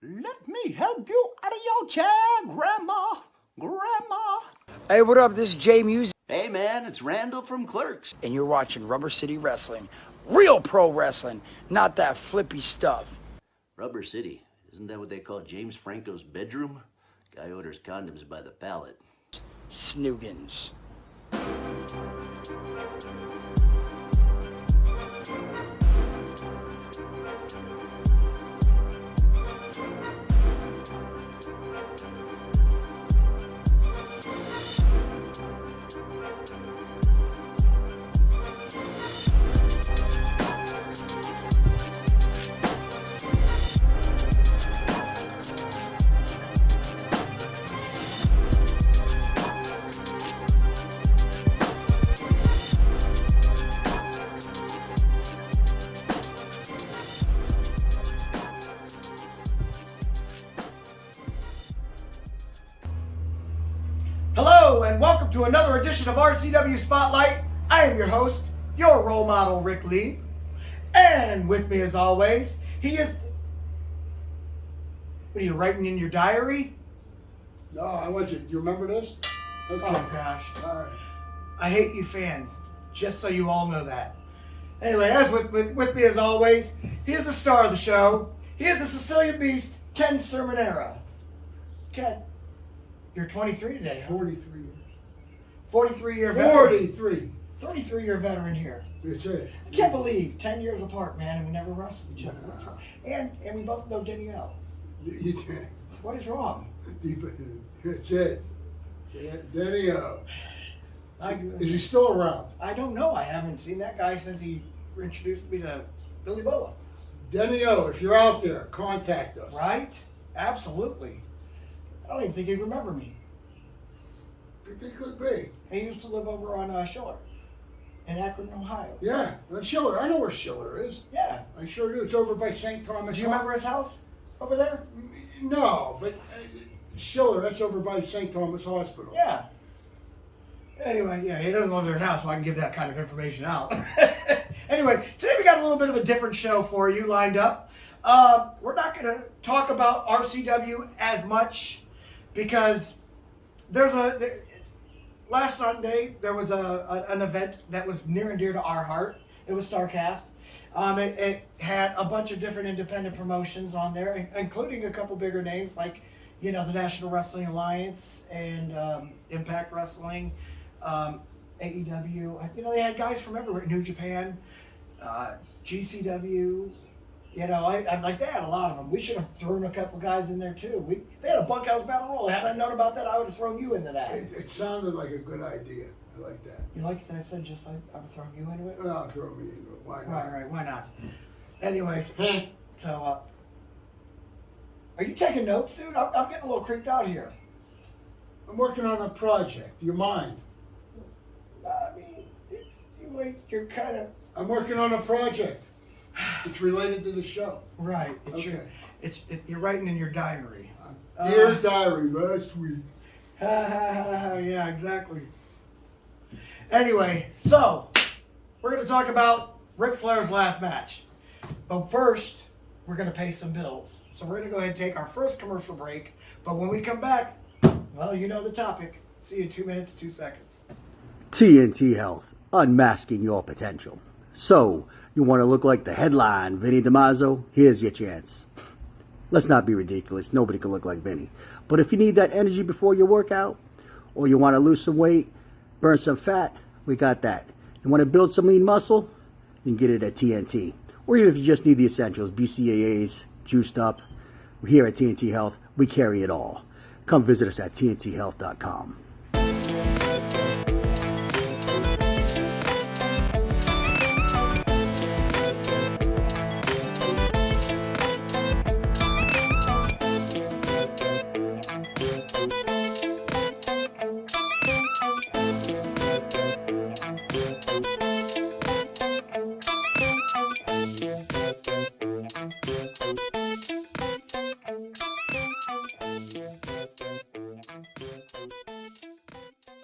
Let me help you out of your chair, Grandma. Grandma. Hey, what up? This is Jay Music. Hey, man, it's Randall from Clerks. And you're watching Rubber City Wrestling. Real pro wrestling, not that flippy stuff. Rubber City. Isn't that what they call James Franco's bedroom? Guy orders condoms by the pallet. Snoogans. Hello and welcome to another edition of RCW Spotlight. I am your host, your role model, Rick Lee. And with me as always, he is... What are you writing in your diary? No, I want you. Do you remember this? Okay. Oh gosh. All right. I hate you fans, just so you all know that. Anyway, as with me as always, he is the star of the show. He is the Sicilian Beast, Ken Sermonera. Ken, you're 23 today, huh? 43 years. 43-year veteran. 43. 33-year veteran here. That's it. I can't believe 10 years apart, man, and we never wrestled each other. What's wrong? And we both know Danielle. You can't. What is wrong? That's it. Danny-O. I Is he still around? don't know. I haven't seen that guy since he introduced me to Billy Boa. Danny-O, if you're out there, contact us. Right? Absolutely. I don't even think he'd remember me. I think it could be. He used to live over on Schiller in Akron, Ohio. Yeah, that's Schiller. I know where Schiller is. Yeah. I sure do. It's over by St. Thomas. Do you remember his house over there? No, but Schiller, that's over by St. Thomas Hospital. Yeah. Anyway, yeah, he doesn't live there now, so I can give that kind of information out. Anyway, today we got a little bit of a different show for you lined up. We're not going to talk about RCW as much because last Sunday there was an event that was near and dear to our heart. It was StarCast. It had a bunch of different independent promotions on there, including a couple bigger names like, the National Wrestling Alliance and Impact Wrestling, AEW. They had guys from everywhere. New Japan, GCW. I'm like, they had a lot of them. We should have thrown a couple guys in there too. They had a bunkhouse battle royal. Had I known about that, I would have thrown you into that. It sounded like a good idea. I like that. You like that I said just like I would have thrown you into it? Well, throw me into it. Why not? Right, why not? Anyways, so, are you taking notes, dude? I'm getting a little creeped out here. I'm working on a project. Do you mind? I mean, you're kind of... I'm working on a project. It's related to the show. Right. You're writing in your diary. Dear diary, last week. Yeah, exactly. Anyway, so we're going to talk about Ric Flair's last match. But first, we're going to pay some bills. So we're going to go ahead and take our first commercial break. But when we come back, well, you know the topic. See you in 2 minutes, 2 seconds. TNT Health, unmasking your potential. So, you want to look like the headline, Vinny DiMaggio? Here's your chance. Let's not be ridiculous. Nobody can look like Vinny. But if you need that energy before your workout, or you want to lose some weight, burn some fat, we got that. You want to build some lean muscle? You can get it at TNT. Or even if you just need the essentials, BCAAs, juiced up. Here at TNT Health, we carry it all. Come visit us at tnthealth.com.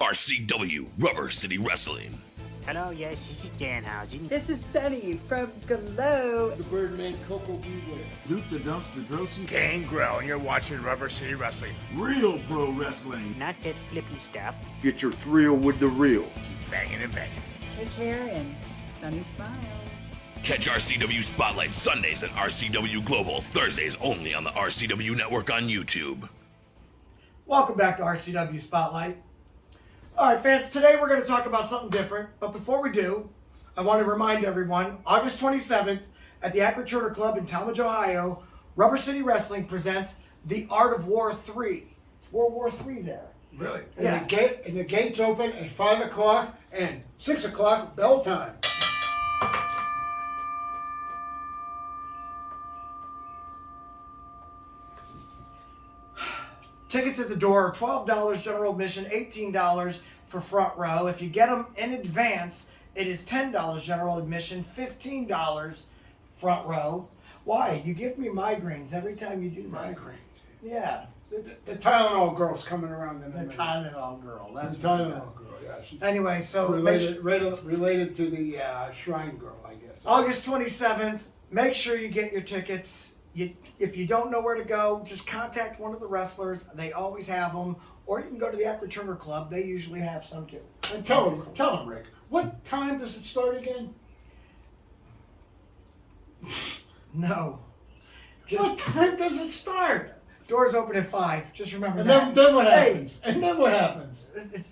RCW Rubber City Wrestling. Hello, yes, this is Danhausen. This is Sunny from Glow. The Birdman Coco Beware. Duke the Dumpster Drosy. Gangrel, and you're watching Rubber City Wrestling. Real pro wrestling. Not that flippy stuff. Get your thrill with the real. Keep banging and banging. Take care and Sunny smiles. Catch RCW Spotlight Sundays and RCW Global Thursdays only on the RCW Network on YouTube. Welcome back to RCW Spotlight. All right, fans, today we're going to talk about something different. But before we do, I want to remind everyone, August 27th at the Akron Turner Club in Talmadge, Ohio, Rubber City Wrestling presents The Art of War 3. It's World War 3 there. Really? Yeah. And the gates open at 5 o'clock and 6 o'clock bell time. Tickets at the door are $12 general admission, $18 for front row. If you get them in advance, it is $10 general admission, $15 front row. Why? You give me migraines every time you do that. Migraines. Yeah. The Tylenol girl's coming around in a The minute. Tylenol girl. That's The what Tylenol girl, yeah. She's Anyway, so related to the Shrine Girl, I guess. August 27th, make sure you get your tickets. If you don't know where to go, just contact one of the wrestlers. They always have them. Or you can go to the Akron Turner Club. They usually have some too. And tell him, Rick, what time does it start again? No. What time does it start? Doors open at 5. Just remember And that. then what Hey, happens? And then what happens?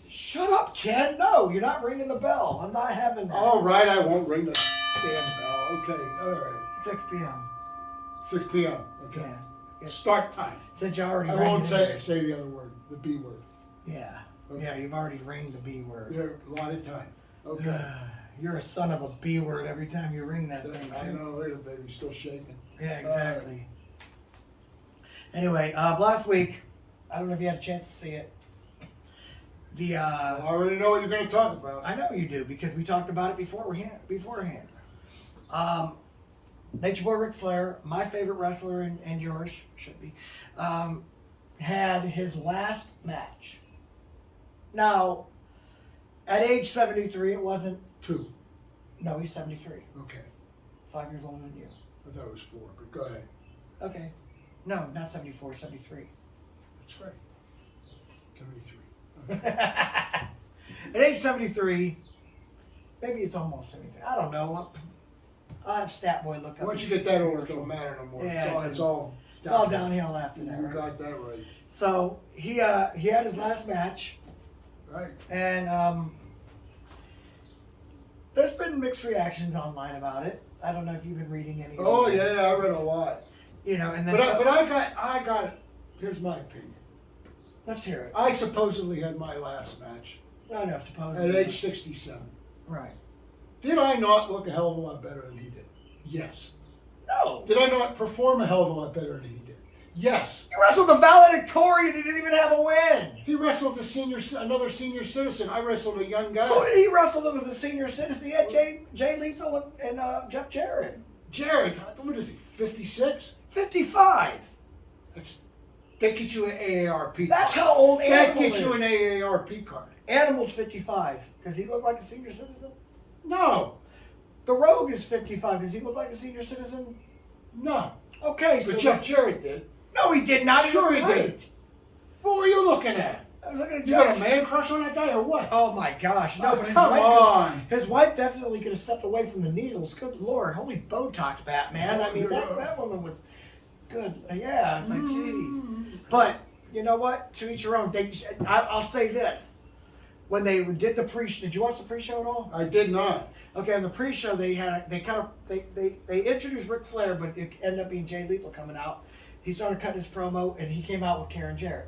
shut up, Ken. No, you're not ringing the bell. I'm not having that. All right, I won't ring the damn bell. Okay, all right. 6 p.m. 6 p.m. Okay. Yeah. Start time. Since you already I rang won't it. say the other word, the B word. Yeah. Okay. Yeah, you've already ringed the B word. Yeah, a lot of time. Okay. You're a son of a B word every time you ring that thing. I too. know, look at the baby still shaking. Yeah, exactly. Anyway, last week, I don't know if you had a chance to see it. I already know what you're going to talk about. I know you do because we talked about it beforehand. Nature Boy Ric Flair, my favorite wrestler and yours, should be, had his last match. Now, at age 73, it wasn't... 2. No, he's 73. Okay. 5 years older than you. I thought it was 4, but go ahead. Okay. No, not 74, 73. That's right. 73. At age 73, maybe it's almost 73. I don't know. I'll have Stat Boy look up. Once you get that over, it don't matter no more. Yeah, it's all downhill after that, You right? got that right. So he had his last match, Right. and there's been mixed reactions online about it. I don't know if you've been reading any. Oh yeah, I read a lot. You know, and then But I got. Here's my opinion. let's hear it. I supposedly had my last match No, supposedly. at age 67. Right. Did I not look a hell of a lot better than he did? Yes. No. Did I not perform a hell of a lot better than he did? Yes. You wrestled the valedictorian. He didn't even have a win. He wrestled another senior citizen. I wrestled a young guy. Who did he wrestle that was a senior citizen? He had Jay Lethal and Jeff Jarrett. Jared, what is he, 56? 55. That gets you an AARP card. That's how old Animal That gets is. you an AARP card. Animal's 55. Does he look like a senior citizen? No. The Rogue is 55. Does he look like a senior citizen? No. Okay, But so Jeff Jarrett did. No, he did not. Sure looked he great. did. What were you looking at? I was looking at You got a Jeff. man crush on that guy or what? Oh my gosh, no! Oh, But his come wife, on. his wife definitely could have stepped away from the needles. Good Lord, holy Botox, Batman! I mean, that woman was good. Yeah, it's like, jeez. But you know what? To each your own. I'll say this: when they did the pre-show, did you watch the pre-show at all? I did not. Okay, on the pre-show they introduced Ric Flair, but it ended up being Jay Lethal coming out. He started cutting his promo, and he came out with Karen Jarrett.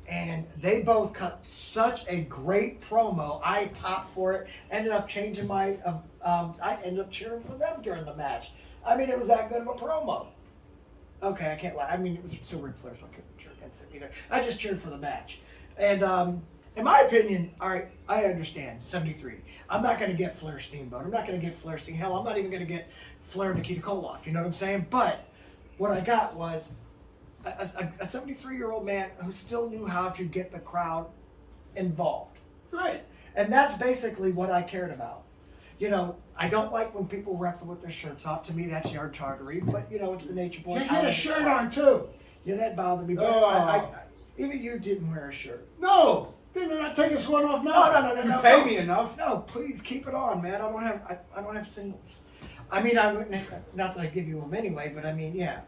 And they both cut such a great promo. I popped for it. Ended up changing my. I ended up cheering for them during the match. I mean, it was that good of a promo. Okay, I can't lie. I mean, it was still Ric Flair, so I couldn't cheer against it either. I just cheered for the match. And in my opinion, all right, I understand. 73. I'm not going to get Flair Steamboat. I'm not going to get Flair Steam. Hell, I'm not even going to get Flair Nikita Koloff. You know what I'm saying? But what I got was a 73-year-old man who still knew how to get the crowd involved. Right. And that's basically what I cared about. You know, I don't like when people wrestle with their shirts off. To me, that's yard targery. But you know, it's the nature boy. You get a shirt on too. Yeah, that bothered me. But Oh. even you didn't wear a shirt. No, didn't I take this one off now? No. You pay me enough. No, please keep it on, man. I don't have singles. I mean, I wouldn't. Not that I give you them anyway, but I mean, yeah.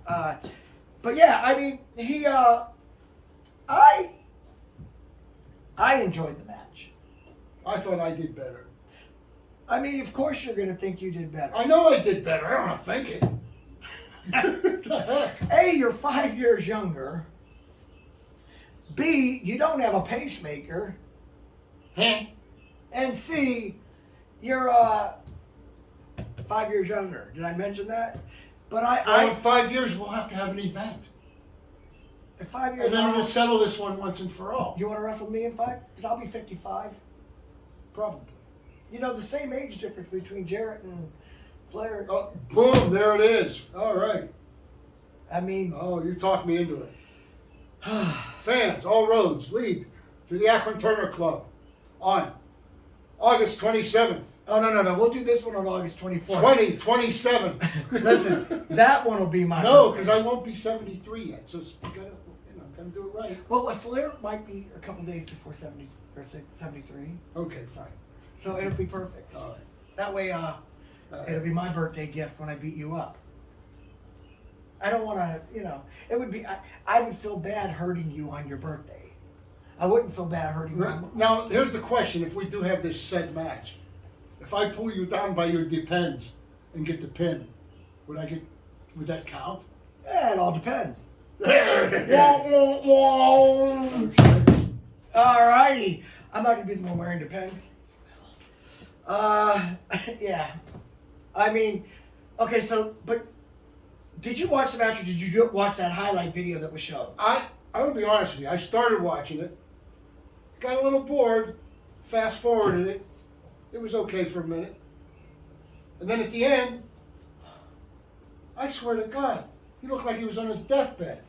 But yeah, I mean, I enjoyed the match. I thought I did better. I mean, of course you're gonna think you did better. I know I did better. I don't want to think it. What the heck? A, you're 5 years younger. B, you don't have a pacemaker. Huh? And C, you're 5 years younger. Did I mention that? But In 5 years, we'll have to have an event. In 5 years, And then we'll settle this one once and for all. You want to wrestle me in 5? Because I'll be 55. Probably. You know, the same age difference between Jarrett and Flair. Oh, boom, there it is. All right. I mean... Oh, you talked me into it. Fans, all roads lead to the Akron Turner Club on August 27th. Oh, no. We'll do this one on August 24th. 27. Listen, that one will be mine. No, because I won't be 73 yet. So gotta do it right. Well, Flair might be a couple days before 70 or 73. Okay, fine. So it'll be perfect. All right. That way, it'll be my birthday gift when I beat you up. I don't want to, you know, it would be, I would feel bad hurting you on your birthday. I wouldn't feel bad hurting you. Now, here's the question. If we do have this said match, if I pull you down by your depends and get the pin, would that count? Yeah, it all depends. Okay. All righty. I'm not going to be the one wearing depends. Yeah. I mean, okay, so, but did you watch the match or did you watch that highlight video that was shown? I will be honest with you. I started watching it, got a little bored, fast forwarded it. It was okay for a minute. And then at the end, I swear to God, he looked like he was on his deathbed.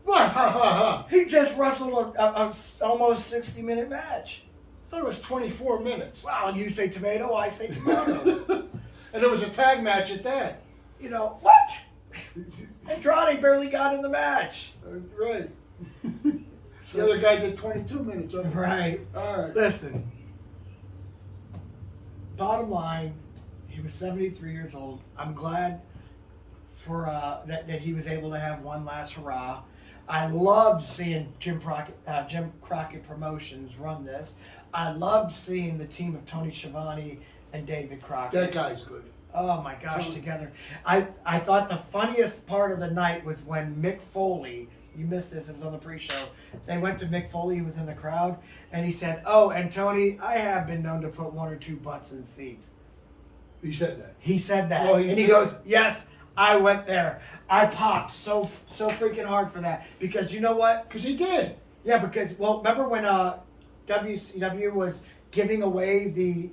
What? He just wrestled a almost 60-minute match. I thought it was 24 minutes. Wow, you say tomato, I say tomato. And it was a tag match at that. You know, what? Andrade barely got in the match. Right. The other guy did 22 minutes of it. Right. All right. Listen. Bottom line, he was 73 years old. I'm glad for that he was able to have one last hurrah. I loved seeing Jim Crockett Promotions run this. I loved seeing the team of Tony Schiavone and David Crockett. That guy's good. Oh my gosh, together. I thought the funniest part of the night was when Mick Foley, you missed this, it was on the pre-show, they went to Mick Foley, who was in the crowd, and he said, "Oh, and Tony, I have been known to put one or two butts in seats." He said that. He said that. Well, and he goes, "Yes, I went there. I popped so freaking hard for that." Because you know what? Because he did. Yeah, because, well, remember when WCW was giving away the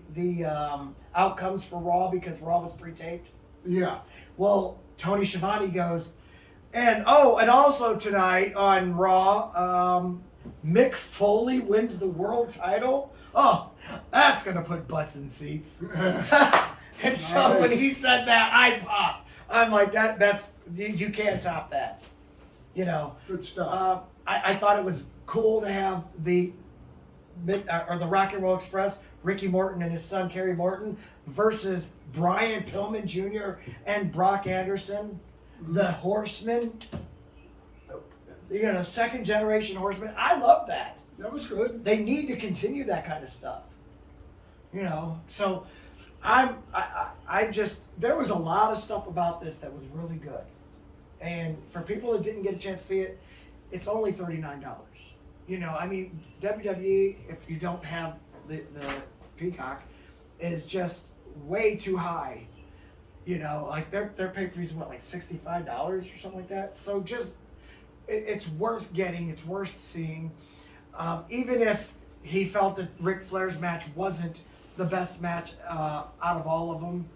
outcomes for Raw because Raw was pre-taped? Yeah. Well, Tony Schiavone goes, and also tonight on Raw, Mick Foley wins the world title. Oh, that's going to put butts in seats. And so when he said that, I popped. I'm like, that's you can't top that. You know. Good stuff. I thought it was cool to have the Rock and Roll Express, Ricky Morton and his son Kerry Morton, versus Brian Pillman Jr. and Brock Anderson, the Horsemen. You know, second generation Horsemen. I love that. That was good. They need to continue that kind of stuff. You know, so I just, there was a lot of stuff about this that was really good. And for people that didn't get a chance to see it, it's only $39. You know, I mean, WWE, if you don't have the Peacock, is just way too high. You know, like their pay-per-views, what, like $65 or something like that? So just, it's worth getting, it's worth seeing. Even if he felt that Ric Flair's match wasn't the best match out of all of them.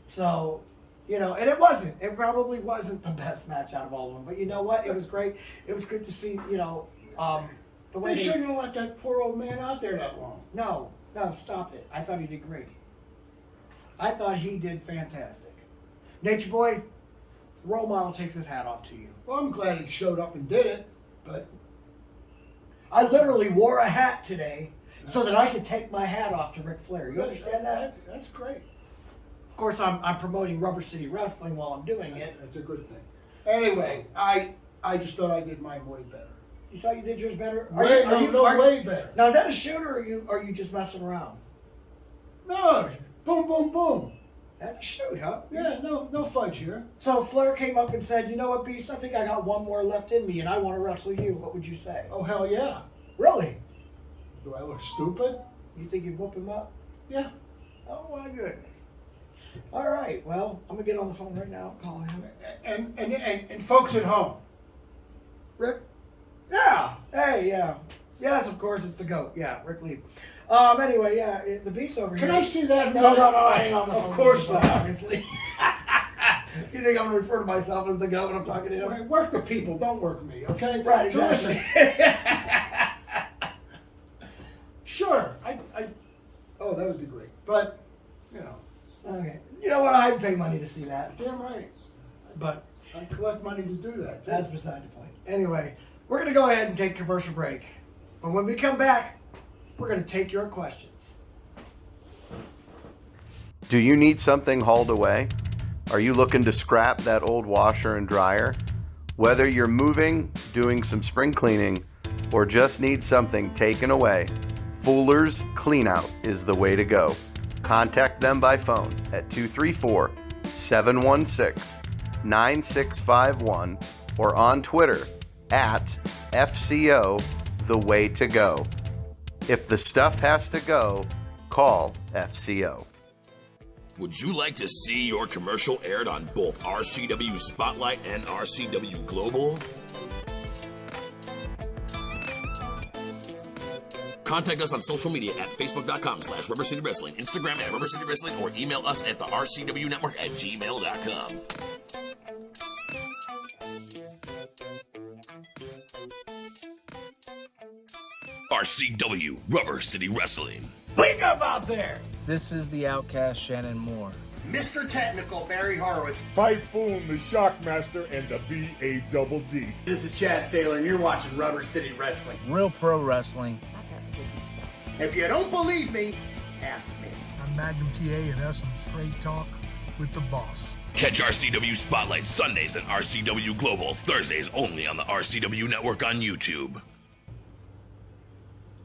So, you know, and it wasn't. It probably wasn't the best match out of all of them. But you know what? It was great. It was good to see, you know, the way They shouldn't have let that poor old man out there that long. No. No, stop it. I thought he did great. I thought he did fantastic. Nature Boy, role model takes his hat off to you. Well, I'm glad he showed up and did it, but I literally wore a hat today so that I could take my hat off to Ric Flair. You understand that? That's great. Of course, I'm promoting Rubber City Wrestling while I'm doing it. That's a good thing. Anyway, I just thought I did mine way better. You thought you did yours better? Way better. Now, is that a shoot or are you just messing around? No, boom, boom, boom. That's a shoot, huh? Yeah, no fudge here. So Flair came up and said, you know what, Beast, I think I got one more left in me and I want to wrestle you. What would you say? Oh, hell yeah. Really? Do I look stupid? You think you'd whoop him up? Yeah. Oh, my goodness. All right, well, I'm going to get on the phone right now, call him. And folks at home. Rick? Yeah. Hey, yeah. Yes, of course, it's the GOAT. Yeah, Rick Lee. Anyway, yeah, the Beast over here. Can I see that? No, hang on the phone. Of course not. Obviously. You think I'm going to refer to myself as the GOAT when I'm talking to him? Work the people, don't work me, okay? Right, exactly. Sure, oh, that would be great. But, you know. Okay. You know what? I'd pay money to see that. Damn right. But I collect money to do that. That's beside the point. Anyway, we're going to go ahead and take a commercial break. But when we come back, we're going to take your questions. Do you need something hauled away? Are you looking to scrap that old washer and dryer? Whether you're moving, doing some spring cleaning, or just need something taken away, Fuller's Cleanout is the way to go. Contact them by phone at 234-716-9651 or on Twitter at FCO The Way to Go. If the stuff has to go, call FCO. Would you like to see your commercial aired on both RCW Spotlight and RCW Global? Contact us on social media at facebook.com/Rubber City Wrestling, Instagram at Rubber City Wrestling, or email us at the RCW Network at gmail.com. RCW Rubber City Wrestling. Wake up out there! This is the Outcast Shannon Moore. Mr. Technical Barry Horowitz. Typhoon the Shockmaster and the B.A.D.D. This is Chad Saylor and you're watching Rubber City Wrestling. Real pro wrestling. If you don't believe me, ask me. I'm Magnum TA and that's some straight talk with the boss. Catch RCW Spotlight Sundays and RCW Global Thursdays only on the RCW Network on YouTube.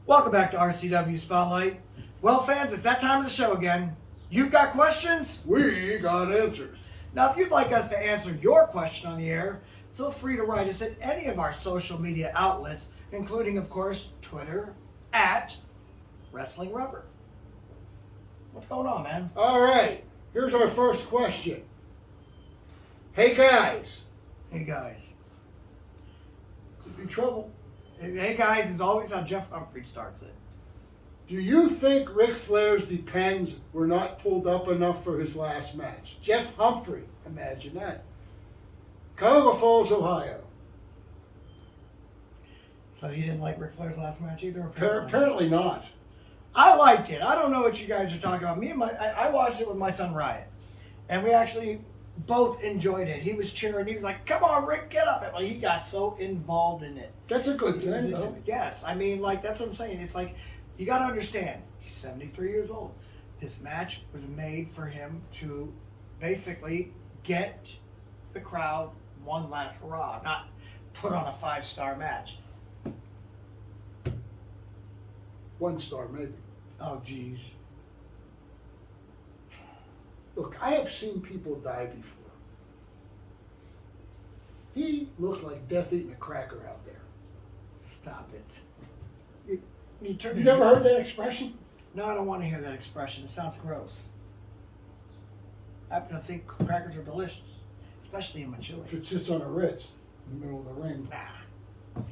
Welcome back to RCW Spotlight. Well, fans, it's that time of the show again. You've got questions? We got answers. Now, if you'd like us to answer your question on the air, feel free to write us at any of our social media outlets, including, of course, Twitter at Wrestling Rubber. What's going on, man? All right, here's our first question. Hey, guys. Hey, guys. Could be trouble. Hey, guys is always how Jeff Humphrey starts it. Do you think Ric Flair's Depends were not pulled up enough for his last match? Jeff Humphrey, imagine that. Cuyahoga Falls, Ohio. So you didn't like Ric Flair's last match either? Apparently not. I liked it. I don't know what you guys are talking about. I watched it with my son Riot, and we actually both enjoyed it. He was cheering. He was like, "Come on, Rick, get up!" Well, he got so involved in it. That's a good thing, though. Yes, I mean, like that's what I'm saying. It's like you got to understand. He's 73 years old. This match was made for him to basically get the crowd one last hurrah, not put on a 5-star match. 1 star, maybe. Oh, geez. Look, I have seen people die before. He looked like death eating a cracker out there. Stop it. You never heard that expression? No, I don't want to hear that expression. It sounds gross. I happen to think crackers are delicious, especially in my chili. If it sits on a Ritz in the middle of the ring. Nah.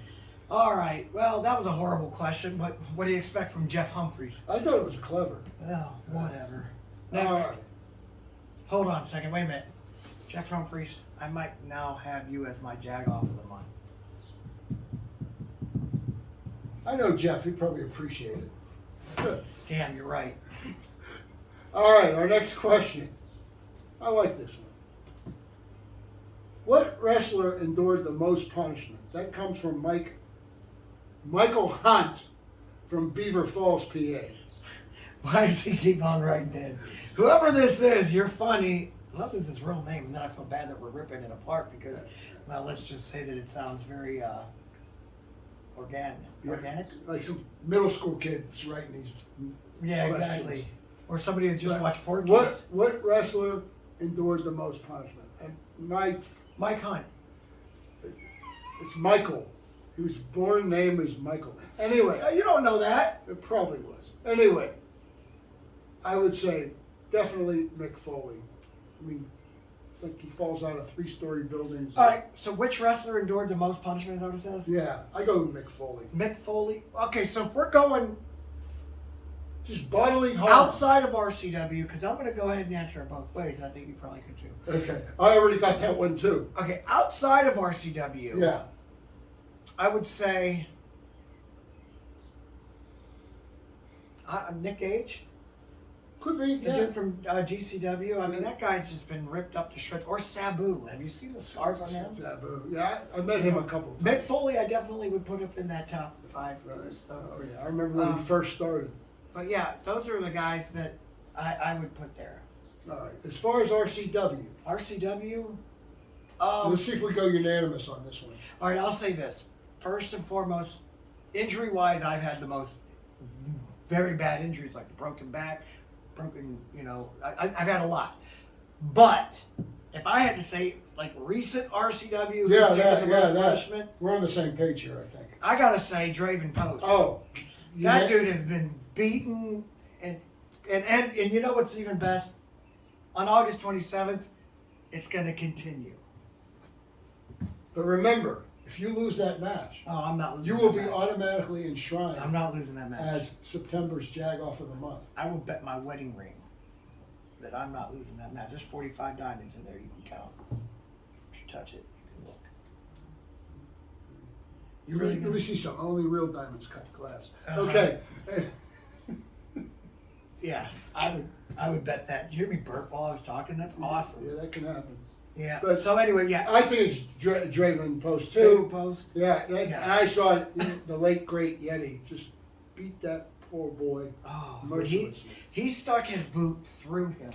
All right. Well, that was a horrible question, but what do you expect from Jeff Humphreys? I thought it was clever. Well, whatever. Next. All right. Hold on a second. Wait a minute. Jeff Humphreys, I might now have you as my Jag-Off of the month. I know Jeff. He'd probably appreciate it. Damn, you're right. All right, our next question. I like this one. What wrestler endured the most punishment? That comes from Michael Hunt from Beaver Falls, PA. Why does he keep on writing in? Whoever this is, you're funny. Unless it's his real name, and then I feel bad that we're ripping it apart because, well, let's just say that it sounds very organic. Organic? Like some middle school kids writing these. Yeah, questions. exactly. Or somebody that just watched Porky's. What wrestler endured the most punishment? And Mike Hunt. It's Michael. He was born name is Michael. Anyway. You don't know that. It probably was. Anyway, I would say definitely Mick Foley. I mean, it's like he falls out of 3-story buildings. All right, so which wrestler endured the most punishment, is that what it says? Yeah, I go with Mick Foley. Mick Foley? Okay, so if we're going just bodily harm outside of RCW, because I'm going to go ahead and answer it both ways. I think you probably could too. Okay, I already got that one too. Okay, outside of RCW, yeah, I would say Nick Gage. Could be, The dude from GCW. I mean, that guy's just been ripped up to shreds. Or Sabu. Have you seen the scars on him? Sabu. Yeah, I met him a couple of times. Mick Foley, I definitely would put up in that top 5 list. Oh yeah, I remember when he first started. But yeah, those are the guys that I would put there. All right. As far as RCW. RCW? Let's see if we go unanimous on this one. All right, I'll say this. First and foremost, injury-wise, I've had the most very bad injuries, like the broken back, I've had a lot. But if I had to say, like, recent RCW, punishment, we're on the same page here, I think. I gotta say Draven Post. Oh, that dude has been beaten, and you know what's even best? On August 27th, it's gonna continue. But remember, if you lose that match, I'm not losing. You will be automatically enshrined. I'm not losing that match as September's Jag-Off of the Month. I will bet my wedding ring that I'm not losing that match. There's 45 diamonds in there. You can count. If you touch it, you can look. You really? Let me see some. Only real diamonds cut glass. Okay. Yeah, I would bet that. Did you hear me burp while I was talking? That's awesome. Yeah, that can happen. Yeah. But so anyway, yeah. I think it's Draven Post too. Draven Post. Yeah, and I saw the late great Yeti just beat that poor boy. Oh, mercilessly. He stuck his boot through him.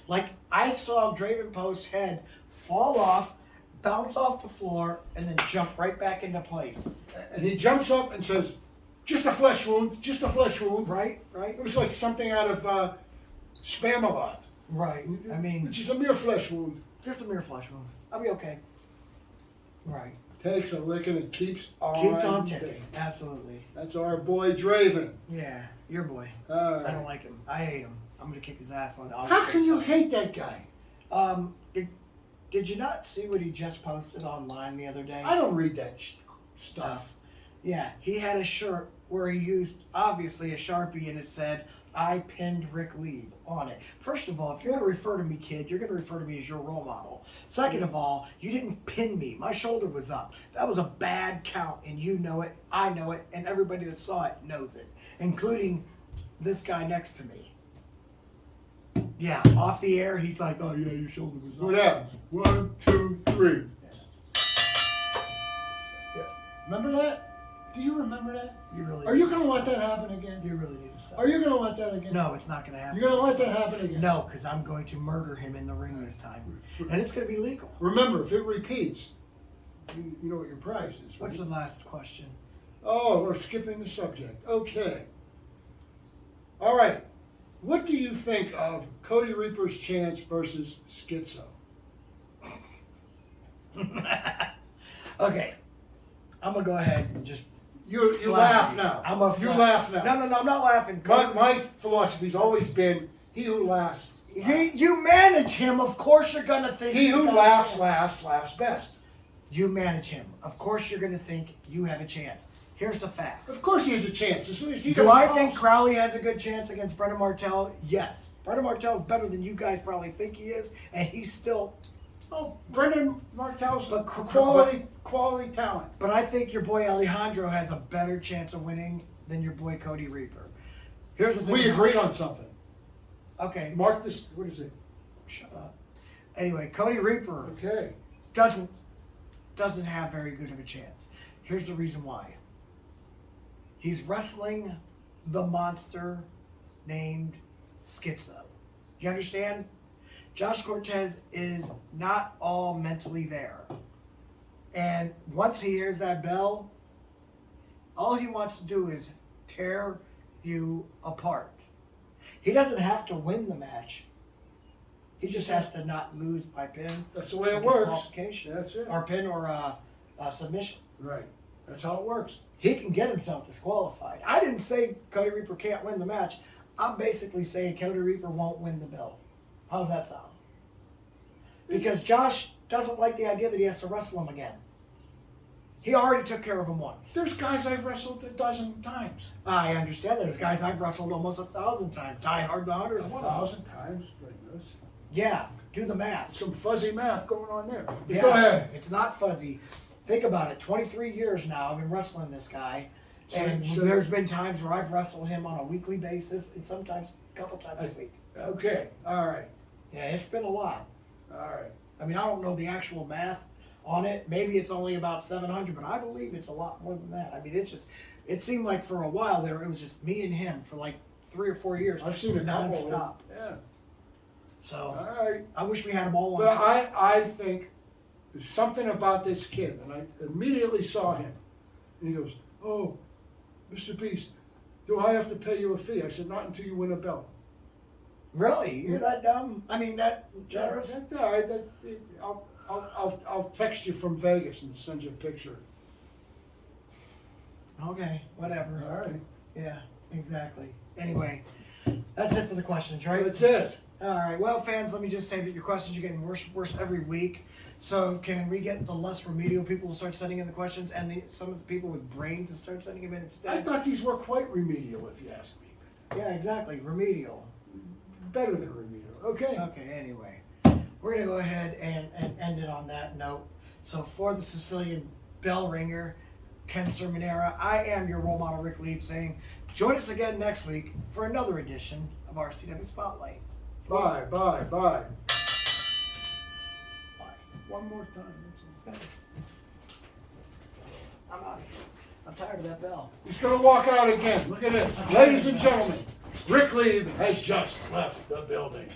Like I saw Draven Post's head fall off, bounce off the floor, and then jump right back into place. And he jumps up and says, "Just a flesh wound, just a flesh wound." Right. It was like something out of Spamalot. Right. I mean, which is a mere flesh wound. Just a mere flesh wound. I'll be okay. Right. Takes a licking and keeps on. Keeps on ticking. Absolutely. That's our boy Draven. Yeah, your boy. Right. I don't like him. I hate him. I'm gonna kick his ass on. How can you hate that guy? Did you not see what he just posted online the other day? I don't read that stuff. Yeah, he had a shirt where he used obviously a Sharpie and it said, "I pinned Rick Lieb" on it. First of all, if you're going to refer to me, kid, you're going to refer to me as your role model. Second of all, you didn't pin me. My shoulder was up. That was a bad count, and you know it, I know it, and everybody that saw it knows it, including this guy next to me. Yeah, off the air, he's like, "Oh, yeah, your shoulder was up." What happens? 1, 2, 3. Yeah. Remember that? Do you remember that? You really? Are you going to let that happen again? You really need to stop. Are you going to let that again? No, it's not going to happen. You're going to let that happen again? No, because I'm going to murder him in the ring this time, and it's going to be legal. Remember, if it repeats, you know what your prize is. Right? What's the last question? Oh, we're skipping the subject. Okay. All right. What do you think of Cody Reaper's chance versus Schizo? Okay. I'm going to go ahead and just... You laugh now. You laugh now. No, I'm not laughing. My philosophy's always been, he who laughs... You manage him, of course you're going to think... He who laughs last, laughs best. You manage him. Of course you're going to think you have a chance. Here's the facts. Of course he has a chance. Do I think Crowley has a good chance against Brendan Martell? Yes. Brendan Martell's better than you guys probably think he is, and he's still... Oh, Brendan Martell's quality talent. But I think your boy Alejandro has a better chance of winning than your boy Cody Reaper. Here's the thing. We agreed on something. Okay. Mark this. What is it? Shut up. Anyway, Cody Reaper. Okay. Doesn't have very good of a chance. Here's the reason why. He's wrestling the monster named Schizo. Do you understand? Josh Cortez is not all mentally there. And once he hears that bell, all he wants to do is tear you apart. He doesn't have to win the match. He just has to not lose by pin. That's the way it or works. disqualification. That's it. Or pin or submission. Right. That's how it works. He can get himself disqualified. I didn't say Cody Reaper can't win the match. I'm basically saying Cody Reaper won't win the belt. How's that sound? Because Josh doesn't like the idea that he has to wrestle him again. He already took care of him once. There's guys I've wrestled 12 times. I understand that. There's guys I've wrestled almost 1,000 times. Die Hard the Hunter is one of them. 1,000 times? Like this. Yeah, do the math. Some fuzzy math going on there. Yeah, Go ahead. It's not fuzzy. Think about it. 23 years now I've been wrestling this guy. And So there's been times where I've wrestled him on a weekly basis and sometimes a couple times a week. Okay. All right. Yeah, it's been a lot. All right. I mean, I don't know the actual math on it. Maybe it's only about 700, but I believe it's a lot more than that. I mean, it seemed like for a while there, it was just me and him for like 3 or 4 years. I've seen it nonstop. Yeah. So, All right. I wish we had them all on. But I think there's something about this kid, and I immediately saw him. And he goes, "Oh, Mr. Beast, do I have to pay you a fee?" I said, "Not until you win a belt." Really? You're that dumb? I mean, that generous? That's all right. I'll text you from Vegas and send you a picture. Okay, whatever. All right. Yeah, exactly. Anyway, that's it for the questions, right? That's it. All right. Well, fans, let me just say that your questions are getting worse every week. So can we get the less remedial people to start sending in the questions and some of the people with brains to start sending them in instead? I thought these were quite remedial, if you ask me. Yeah, exactly. Remedial. Better than remedial. Okay. Okay, anyway. We're going to go ahead and end it on that note. So for the Sicilian bell ringer, Ken Sermonera, I am your role model, Rick Leap, saying join us again next week for another edition of RCW Spotlight. Bye, bye, bye. Bye. One more time. I'm out of here. I'm tired of that bell. He's going to walk out again. Look at this. Ladies and gentlemen, Rick Leap has just left the building.